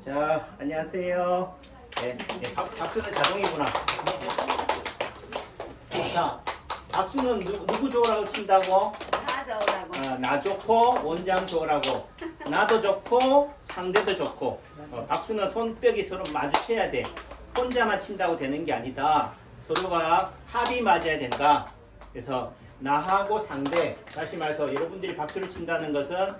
자, 안녕하세요. 네, 박수는 자동이구나. 자, 박수는 누구 좋으라고 친다고? 나 좋으라고. 나 좋고 원장 좋으라고. 나도 좋고 상대도 좋고. 박수는 손뼉이 서로 마주쳐야 돼. 혼자만 친다고 되는 게 아니다. 서로가 합이 맞아야 된다. 그래서 나하고 상대, 다시 말해서 여러분들이 박수를 친다는 것은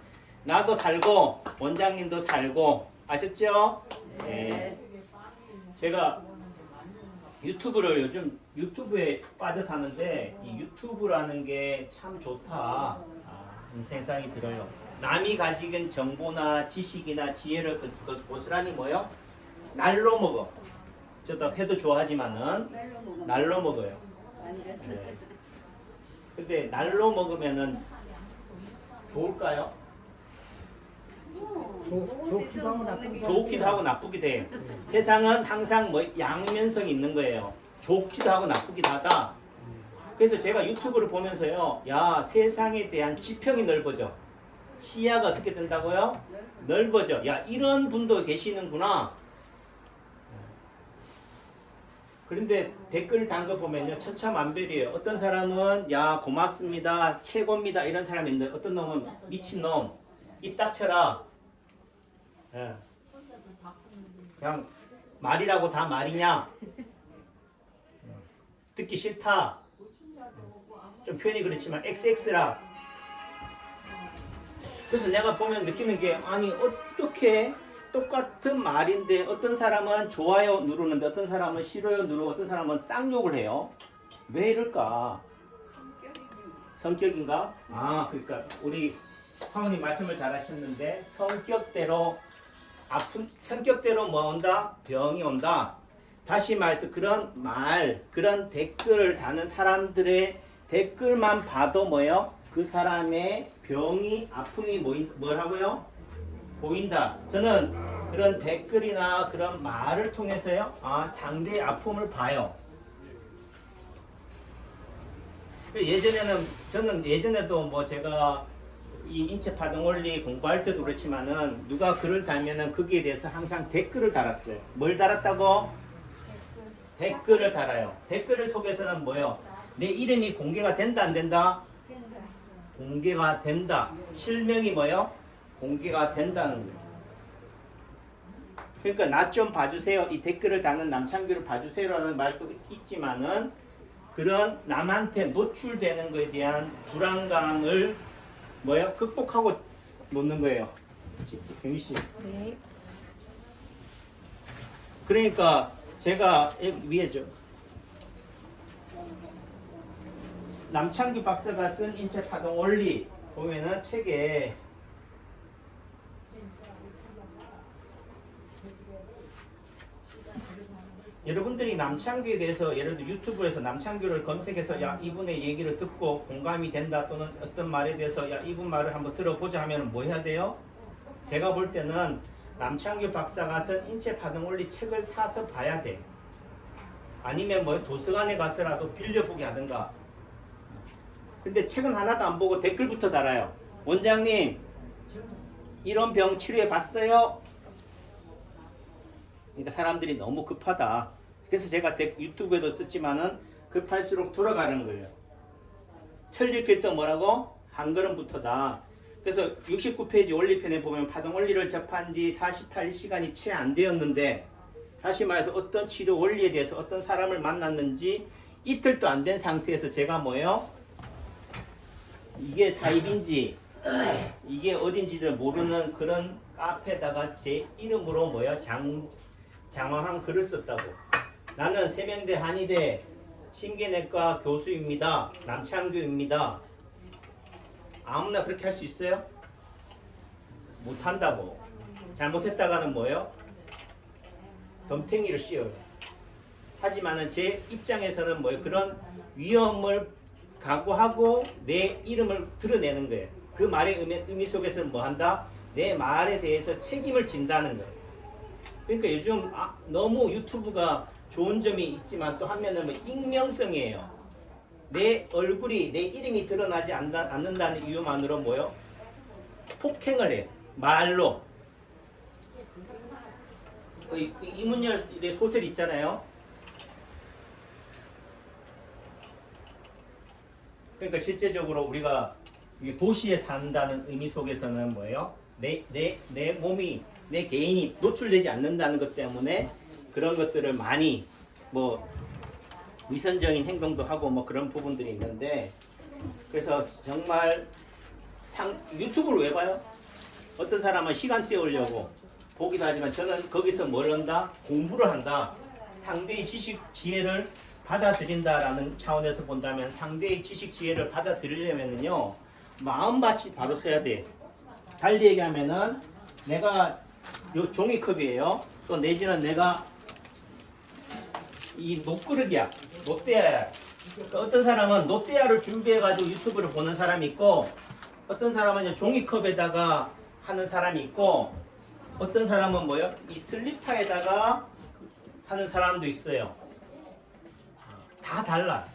나도 살고 원장님도 살고, 아셨죠? 네. 제가 유튜브를 요즘 유튜브에 빠져 사는데 이 유튜브라는 게 참 좋다 하는 생각이 들어요. 남이 가지는 정보나 지식이나 지혜를 고스란히 뭐요? 날로 먹어. 저도 회도 좋아하지만은 날로 먹어요. 네. 근데 날로 먹으면은 좋을까요? 좋기도 하고 나쁘기도 해요. 세상은 항상 뭐 양면성이 있는 거예요. 좋기도 하고 나쁘기도 하다. 그래서 제가 유튜브를 보면서요, 야, 세상에 대한 지평이 넓어져. 시야가 어떻게 된다고요? 넓어져. 야, 이런 분도 계시는구나. 그런데 댓글 단 거 보면요, 천차만별이에요. 어떤 사람은 야, 고맙습니다, 최고입니다, 이런 사람이 있는데, 어떤 놈은 미친놈, 입 닥쳐라. 예. 그냥 말이라고 다 말이냐? 듣기 싫다. 좀 표현이 그렇지만 XX라. 그래서 내가 보면 느끼는 게, 아니 어떻게 똑같은 말인데 어떤 사람은 좋아요 누르는데 어떤 사람은 싫어요 누르고 어떤 사람은 쌍욕을 해요. 왜 이럴까? 성격인가? 아, 그러니까 우리 사모님 말씀을 잘 하셨는데, 성격대로 뭐 온다? 병이 온다. 다시 말해서 그런 말, 그런 댓글을 다는 사람들의 댓글만 봐도 뭐예요? 그 사람의 병이, 아픔이 뭐라고요? 보인다. 저는 그런 댓글이나 그런 말을 통해서요, 상대의 아픔을 봐요. 저는 예전에도 뭐 제가 이 인체 파동 원리 공부할 때도 그렇지만은 누가 글을 달면은 거기에 대해서 항상 댓글을 달았어요. 뭘 달았다고? 댓글을 달아요. 댓글 속에서는 뭐예요? 내 이름이 공개가 된다, 안 된다? 공개가 된다. 실명이 뭐예요? 공개가 된다는 거예요. 그러니까 나 좀 봐주세요. 이 댓글을 다는 남창규를 봐주세요라는 말도 있지만은, 그런 남한테 노출되는 것에 대한 불안감을 뭐예요? 극복하고 놓는 거예요. 경희 씨. 네. 그러니까 제가 위에죠. 남창규 박사가 쓴 인체 파동 원리 보면은 책에 여러분들이 남창규에 대해서 예를 들어 유튜브에서 남창규를 검색해서 야, 이분의 얘기를 듣고 공감이 된다, 또는 어떤 말에 대해서 야, 이분 말을 한번 들어보자 하면 뭐 해야 돼요? 제가 볼 때는 남창규 박사가 쓴 인체 파동 원리 책을 사서 봐야 돼. 아니면 뭐 도서관에 가서라도 빌려보게 하든가. 근데 책은 하나도 안 보고 댓글부터 달아요. 원장님, 이런 병 치료해 봤어요? 그러니까 사람들이 너무 급하다. 그래서 제가 유튜브에도 썼지만은 급할수록 돌아가는 거예요. 철 읽을 때 뭐라고? 한 걸음부터다. 그래서 69페이지 원리편에 보면 파동 원리를 접한 지 48시간이 채 안 되었는데, 다시 말해서 어떤 치료 원리에 대해서 어떤 사람을 만났는지 이틀도 안 된 상태에서 제가 뭐예요? 이게 사입인지 이게 어딘지를 모르는 그런 카페에다가 제 이름으로 뭐예요? 장황한 글을 썼다고. 나는 세명대 한의대 신경내과 교수입니다. 남창규입니다. 아무나 그렇게 할 수 있어요? 못한다고. 잘못했다가는 뭐예요? 덤탱이를 씌워요. 하지만은 제 입장에서는 뭐예요? 그런 위험을 각오하고 내 이름을 드러내는 거예요. 그 말의 의미 속에서는 뭐 한다? 내 말에 대해서 책임을 진다는 거예요. 그러니까 요즘 너무 유튜브가 좋은 점이 있지만 또 한면은 뭐 익명성이에요. 내 얼굴이, 내 이름이 드러나지 않는다는 이유만으로 뭐요? 폭행을 해요. 말로. 이문열의 소설 있잖아요. 그러니까 실제적으로 우리가 도시에 산다는 의미 속에서는 뭐예요? 내 몸이, 내 개인이 노출되지 않는다는 것 때문에 그런 것들을 많이 뭐 위선적인 행동도 하고 뭐 그런 부분들이 있는데, 그래서 정말 유튜브를 왜 봐요? 어떤 사람은 시간 때우려고 보기도 하지만 저는 거기서 뭘 한다? 공부를 한다. 상대의 지식 지혜를 받아들인다라는 차원에서 본다면, 상대의 지식 지혜를 받아들이려면요 마음밭이 바로 서야 돼. 달리 얘기하면은 내가 요 종이컵이에요. 또 내지는 내가 이 녹그릇이야, 롯데야야. 그러니까 어떤 사람은 롯데야를 준비해가지고 유튜브를 보는 사람이 있고, 어떤 사람은 종이컵에다가 하는 사람이 있고, 어떤 사람은 뭐요? 이 슬리퍼에다가 하는 사람도 있어요. 다 달라.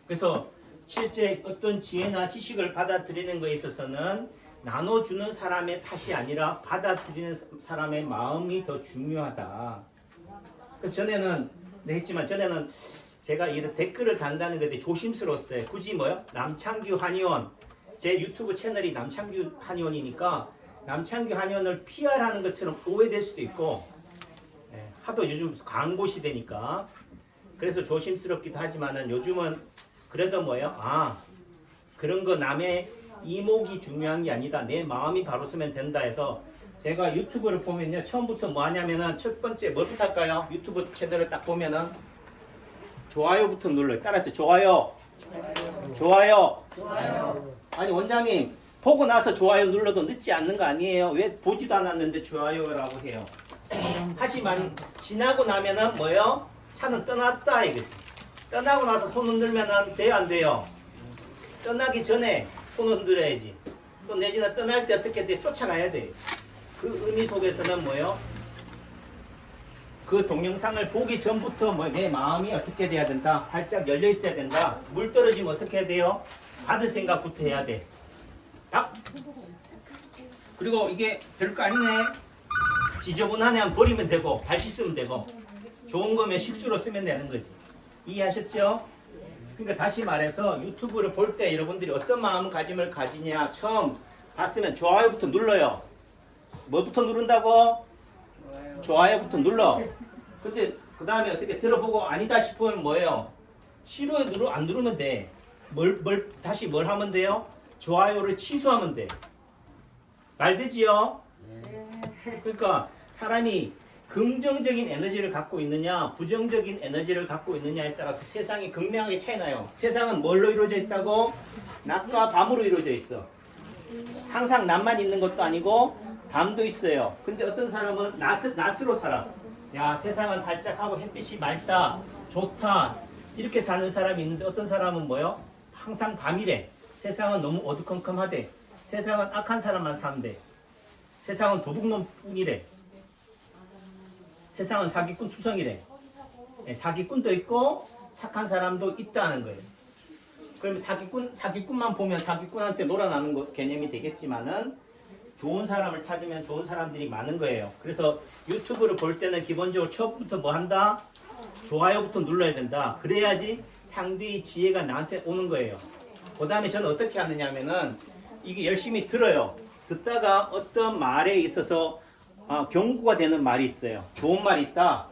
그래서 실제 어떤 지혜나 지식을 받아들이는 것에 있어서는 나눠주는 사람의 탓이 아니라 받아들이는 사람의 마음이 더 중요하다. 그래서 전에는 했지만 전에는 제가 이런 댓글을 단다는 것에 조심스러웠어요. 굳이 뭐요? 남창규 한의원, 제 유튜브 채널이 남창규 한의원이니까 남창규 한의원을 PR하는 것처럼 오해될 수도 있고, 하도 요즘 광고 시대니까 그래서 조심스럽기도 하지만은 요즘은 그래도 뭐예요? 그런 거 남의 이목이 중요한 게 아니다. 내 마음이 바로 서면 된다 해서 제가 유튜브를 보면요 처음부터 뭐 하냐면은 첫 번째 뭐부터 할까요? 유튜브 채널을 딱 보면은 좋아요부터 눌러요. 따라서 좋아요. 좋아요. 아니 원장님 보고 나서 좋아요 눌러도 늦지 않는 거 아니에요? 왜 보지도 않았는데 좋아요라고 해요? 하지만 지나고 나면은 뭐요? 차는 떠났다 이거지. 떠나고 나서 손 흔들면은 돼요 안 돼요? 떠나기 전에 손 흔들어야지. 또 내지는 떠날 때 어떻게 돼? 쫓아가야 돼. 그 의미 속에서는 뭐요? 그 동영상을 보기 전부터 뭐 내 마음이 어떻게 돼야 된다? 활짝 열려 있어야 된다. 물 떨어지면 어떻게 해야 돼요? 받을 생각부터 해야 돼. 딱. 그리고 이게 별거 아니네. 지저분하네 하면 버리면 되고 발 씻으면 되고, 좋은 거면 식수로 쓰면 되는 거지. 이해하셨죠? 그러니까 다시 말해서 유튜브를 볼 때 여러분들이 어떤 마음가짐을 가지냐, 처음 봤으면 좋아요부터 눌러요. 뭐부터 누른다고? 좋아요부터 눌러. 근데 그 다음에 어떻게 들어보고 아니다 싶으면 뭐예요? 싫어요 안 누르면 돼. 다시 뭘 하면 돼요? 좋아요를 취소하면 돼. 말 되지요? 그러니까 사람이 긍정적인 에너지를 갖고 있느냐 부정적인 에너지를 갖고 있느냐에 따라서 세상이 극명하게 차이 나요. 세상은 뭘로 이루어져 있다고? 낮과 밤으로 이루어져 있어. 항상 낮만 있는 것도 아니고 밤도 있어요. 근데 어떤 사람은 낮으로 살아. 야 세상은 활짝하고 햇빛이 맑다 좋다 이렇게 사는 사람이 있는데, 어떤 사람은 뭐요? 항상 밤이래. 세상은 너무 어두컴컴하대. 세상은 악한 사람만 산대. 세상은 도둑놈뿐이래. 세상은 사기꾼 투성이래. 사기꾼도 있고 착한 사람도 있다는 거예요. 그러면 사기꾼만 보면 사기꾼한테 놀아나는 개념이 되겠지만은, 좋은 사람을 찾으면 좋은 사람들이 많은 거예요. 그래서 유튜브를 볼 때는 기본적으로 처음부터 뭐 한다? 좋아요부터 눌러야 된다. 그래야지 상대의 지혜가 나한테 오는 거예요. 그 다음에 저는 어떻게 하느냐 하면은 이게 열심히 들어요. 듣다가 어떤 말에 있어서 경고가 되는 말이 있어요. 좋은 말이 있다.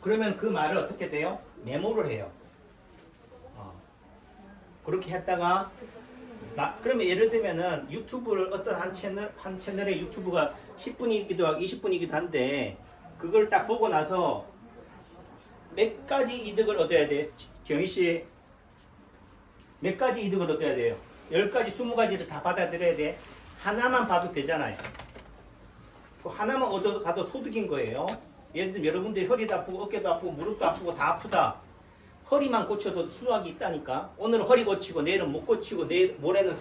그러면 그 말을 어떻게 돼요? 메모를 해요. 그렇게 했다가 그러면 예를 들면은 유튜브를 어떤 한 채널의 유튜브가 10분이기도 하고 20분이기도 한데, 그걸 딱 보고 나서 몇 가지 이득을 얻어야 돼? 경희 씨, 몇 가지 이득을 얻어야 돼요? 10가지, 20가지를 다 받아들여야 돼? 하나만 봐도 되잖아요. 그 하나만 얻어가도 소득인 거예요. 예를 들면 여러분들이 허리도 아프고 어깨도 아프고 무릎도 아프고 다 아프다. 허리만 고쳐도 수확이 있다니까. 오늘 허리 고치고 내일은 못 고치고 모레는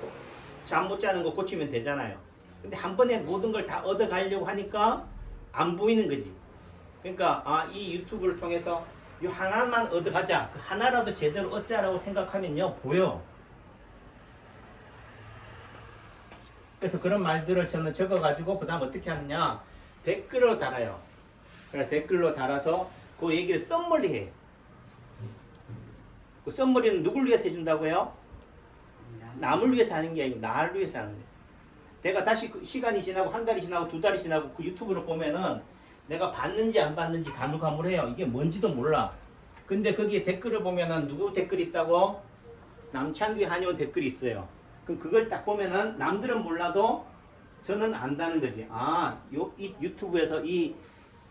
잠 못 자는 거 고치면 되잖아요. 근데 한 번에 모든 걸 다 얻어가려고 하니까 안 보이는 거지. 그러니까 이 유튜브를 통해서 이 하나만 얻어가자. 그 하나라도 제대로 얻자라고 생각하면요 보여. 그래서 그런 말들을 저는 적어가지고 그 다음 어떻게 하느냐 댓글로 달아요. 그래서 댓글로 달아서 그 얘기를 썸머리 해요. 그 썸머리는 누굴 위해서 해준다고요? 남을 위해서 하는 게 아니고 나를 위해서 하는 거예요. 내가 다시 그 시간이 지나고 한 달이 지나고 두 달이 지나고 그 유튜브를 보면은 내가 봤는지 안 봤는지 가물가물해요. 이게 뭔지도 몰라. 근데 거기에 댓글을 보면은 누구 댓글이 있다고? 남창규 한의원 댓글이 있어요. 그럼 그걸 딱 보면은 남들은 몰라도 저는 안다는 거지. 아, 이 유튜브에서 이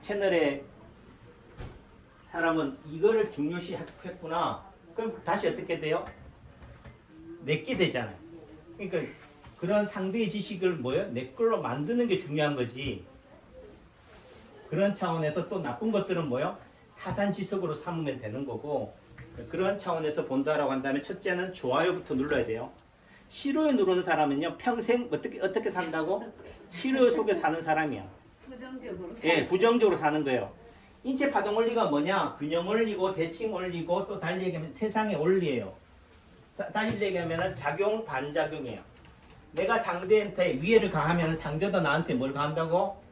채널에 사람은 이거를 중요시 했구나. 그럼 다시 어떻게 돼요? 내게 되잖아요. 그러니까 그런 상대의 지식을 뭐요? 내 걸로 만드는 게 중요한 거지. 그런 차원에서 또 나쁜 것들은 뭐요? 타산지석으로 삼으면 되는 거고. 그런 차원에서 본다라고 한다면 첫째는 좋아요부터 눌러야 돼요. 싫어요 누르는 사람은요 평생 어떻게 산다고? 싫어요 속에 사는 사람이야. 부정적으로. 예, 부정적으로 사는 거예요. 인체 파동 원리가 뭐냐? 균형 원리고 대칭 원리고 또 달리 얘기하면 세상의 원리예요. 달리 얘기하면 작용 반작용이에요. 내가 상대한테 위해를 가하면 상대도 나한테 뭘 가한다고?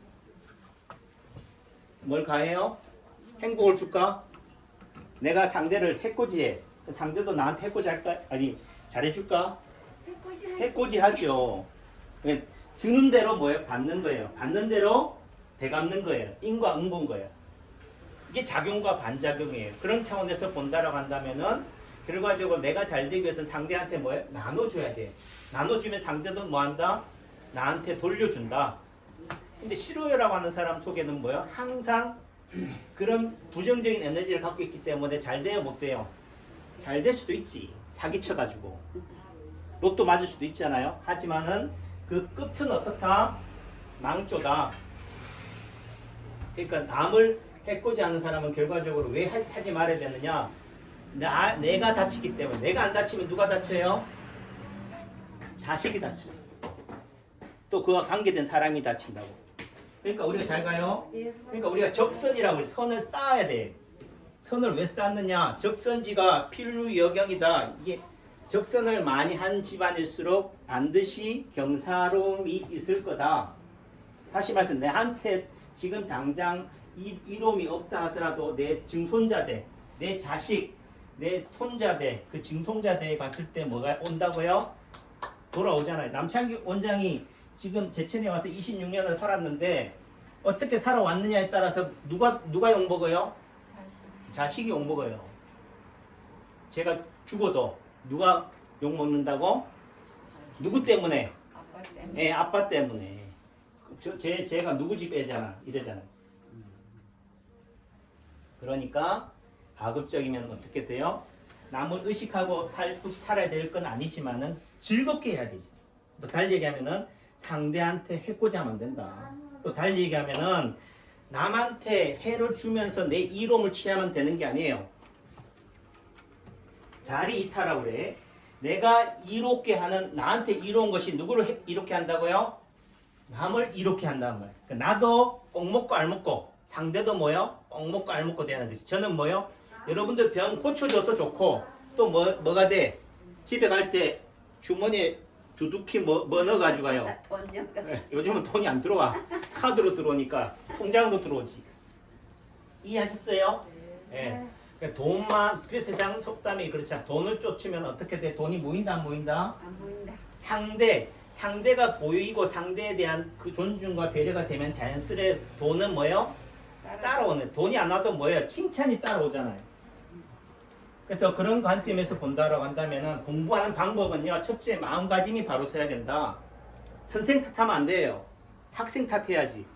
뭘 가해요? 행복을 줄까? 내가 상대를 해코지해. 상대도 나한테 해코지 할까? 아니 잘해줄까? 해코지 하죠. 주는 대로 뭐예요? 받는 거예요. 받는 대로 되갚는 거예요. 인과응보인 거예요. 이게 작용과 반작용이에요. 그런 차원에서 본다라고 한다면은 결과적으로 내가 잘 되기 위해서 상대한테 뭐예요? 나눠줘야 돼. 나눠주면 상대도 뭐한다? 나한테 돌려준다. 근데 싫어요라고 하는 사람 속에는 뭐예요? 항상 그런 부정적인 에너지를 갖고 있기 때문에 잘 돼요? 못 돼요? 잘 될 수도 있지. 사기쳐가지고. 로또 맞을 수도 있잖아요. 하지만은 그 끝은 어떻다? 망조다. 그러니까 남을 해코지 하는 사람은 결과적으로 왜 하지 말아야 되느냐? 내가 다치기 때문에. 내가 안 다치면 누가 다쳐요? 자식이 다쳐요. 또 그와 관계된 사람이 다친다고. 그러니까 우리가 잘 가요. 그러니까 우리가 적선이라고 선을 쌓아야 돼. 선을 왜 쌓느냐? 적선지가 필루여경이다. 이게 적선을 많이 한 집안일수록 반드시 경사로움이 있을 거다. 다시 말씀, 내한테 지금 당장 이로움이 없다 하더라도 내 증손자대, 내 자식, 내 손자대, 그 증손자대에 갔을 때 뭐가 온다고요? 돌아오잖아요. 남창규 원장이 지금 제천에 와서 26년을 살았는데 어떻게 살아왔느냐에 따라서 누가 욕먹어요? 자식이 욕먹어요. 제가 죽어도 누가 욕먹는다고? 누구 때문에? 아빠 때문에. 네, 아빠 때문에. 제가 누구 집 애잖아. 이러잖아요. 그러니까 가급적이면 어떻게 돼요? 남을 의식하고 살아야 될 건 아니지만은 즐겁게 해야 되지. 또 달리 얘기하면은 상대한테 해코지 하면 안 된다. 또 달리 얘기하면은 남한테 해를 주면서 내 이로움을 취하면 되는 게 아니에요. 자리 이탈하고 그래. 내가 이롭게 하는, 나한테 이로운 것이 누구를 이롭게 한다고요? 남을 이롭게 한다는 거예요. 그러니까 나도 꼭 먹고 알 먹고 상대도 뭐요? 꼭 먹고 알 먹고 되는 거지. 저는 뭐요? 여러분들 병 고쳐줘서 좋고 또 뭐가 돼? 집에 갈 때 주머니에 두둑히 뭐 넣어가지고 가요. 돈요. 네, 요즘은 돈이 안 들어와. 카드로 들어오니까 통장으로 들어오지. 이해하셨어요? 네. 그러니까 돈만, 그래서 세상 속담이 그렇잖아. 돈을 쫓으면 어떻게 돼? 돈이 모인다 안 모인다? 안 보인다. 상대가 보이고 상대에 대한 그 존중과 배려가 되면 자연스레 돈은 뭐예요? 따라오는. 돈이 안 와도 뭐예요? 칭찬이 따라오잖아요. 그래서 그런 관점에서 본다라고 한다면은 공부하는 방법은요. 첫째, 마음가짐이 바로 서야 된다. 선생 탓하면 안 돼요. 학생 탓해야지.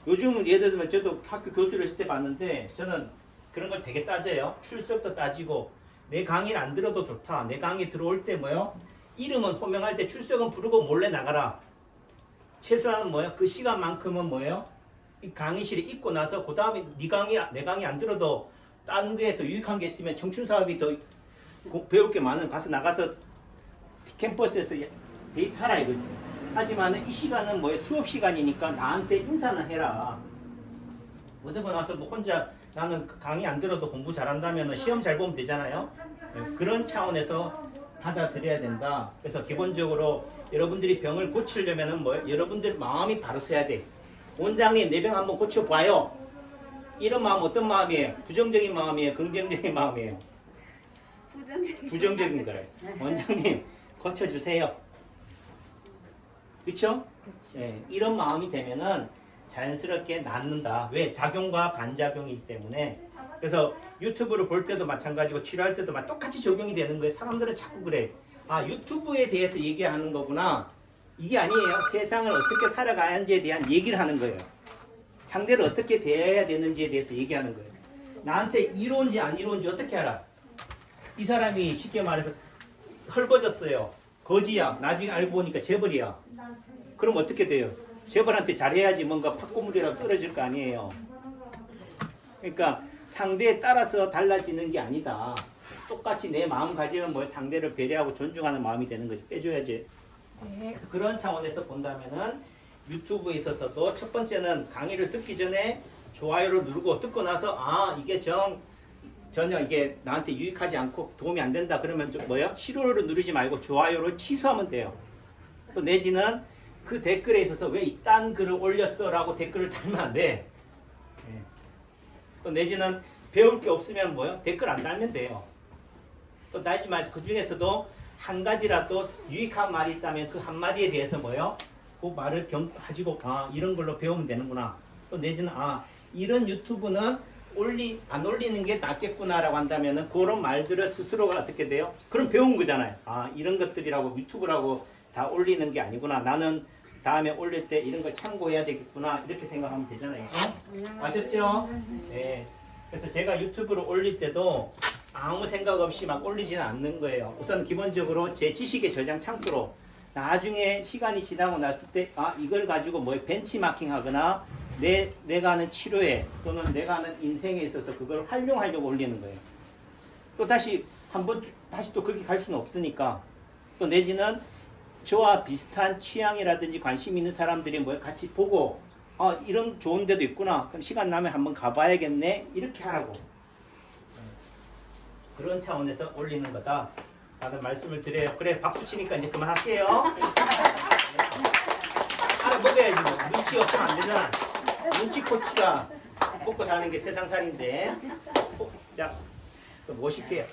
요즘은 예를 들면 저도 학교 교수를 했을 때 봤는데 저는 그런 걸 되게 따져요. 출석도 따지고 내 강의를 안 들어도 좋다. 내 강의 들어올 때 뭐요? 이름은 호명할 때 출석은 부르고 몰래 나가라. 최소한 뭐요? 그 시간만큼은 뭐예요? 이 강의실에 있고 나서 그 다음에 내 강의 안 들어도 다른 게 더 유익한 게 있으면 청춘 사업이 더 배울 게 많은 가서 나가서 캠퍼스에서 데이트하라 이거지. 하지만 이 시간은 뭐예요? 수업 시간이니까 나한테 인사는 해라. 어디고 나서 뭐 혼자 나는 강의 안 들어도 공부 잘한다면 시험 잘 보면 되잖아요. 그런 차원에서 받아들여야 된다. 그래서 기본적으로 여러분들이 병을 고치려면은 뭐예요? 여러분들 마음이 바로 서야 돼. 원장님 내 병 한번 고쳐봐요. 이런 마음 어떤 마음이에요? 부정적인 마음이에요? 긍정적인 마음이에요? 부정적인 거래요. 원장님 고쳐주세요. 그렇죠? 네, 이런 마음이 되면은 자연스럽게 낫는다. 왜? 작용과 반작용이기 때문에. 그래서 유튜브를 볼 때도 마찬가지고 치료할 때도 똑같이 적용이 되는 거예요. 사람들은 자꾸 그래. 아, 유튜브에 대해서 얘기하는 거구나. 이게 아니에요. 세상을 어떻게 살아가는지에 대한 얘기를 하는 거예요. 상대를 어떻게 대해야 되는지에 대해서 얘기하는 거예요. 나한테 이로운지 안 이로운지 어떻게 알아? 이 사람이 쉽게 말해서 헐벗었어요. 거지야. 나중에 알고 보니까 재벌이야. 그럼 어떻게 돼요? 재벌한테 잘해야지 뭔가 팥고물이라도 떨어질 거 아니에요. 그러니까 상대에 따라서 달라지는 게 아니다. 똑같이 내 마음 가지면 뭐 상대를 배려하고 존중하는 마음이 되는 거지. 빼줘야지. 그래서 그런 차원에서 본다면은 유튜브에 있어서도 첫 번째는 강의를 듣기 전에 좋아요를 누르고 듣고 나서 아 이게 전혀 이게 나한테 유익하지 않고 도움이 안 된다 그러면 좀 뭐야? 싫어요를 누르지 말고 좋아요를 취소하면 돼요. 또 내지는 그 댓글에 있어서 왜 이딴 글을 올렸어 라고 댓글을 달면 안 돼. 네. 또 내지는 배울 게 없으면 뭐요? 댓글 안 달면 돼요. 또 달지 마세요. 그 중에서도 한 가지라도 유익한 말이 있다면 그 한마디에 대해서 뭐요? 그 말을 가지고 아 이런 걸로 배우면 되는구나. 또 내지는 아 이런 유튜브는 안 올리는 게 낫겠구나라고 한다면은 그런 말들을 스스로가 어떻게 돼요? 그럼 배운 거잖아요. 아 이런 것들이라고 유튜브라고 다 올리는 게 아니구나. 나는 다음에 올릴 때 이런 걸 참고해야 되겠구나. 이렇게 생각하면 되잖아요. 아셨죠? 네. 그래서 제가 유튜브를 올릴 때도 아무 생각 없이 막 올리지는 않는 거예요. 우선 기본적으로 제 지식의 저장 창구로 나중에 시간이 지나고 났을 때 아 이걸 가지고 뭐 벤치마킹 하거나 내가 하는 치료에 또는 내가 하는 인생에 있어서 그걸 활용하려고 올리는 거예요. 또 다시 또 거기 갈 수는 없으니까 또 내지는 저와 비슷한 취향이라든지 관심 있는 사람들이 뭐 같이 보고 아 이런 좋은 데도 있구나. 그럼 시간 나면 한번 가봐야겠네. 이렇게 하라고. 그런 차원에서 올리는 거다. 라는 말씀을 드려요. 그래 박수 치니까 이제 그만할게요. 알아먹어야지 뭐. 눈치 없으면 안 되잖아. 눈치 코치가 먹고 사는 게 세상살인데. 자, 또 뭐 시켜요?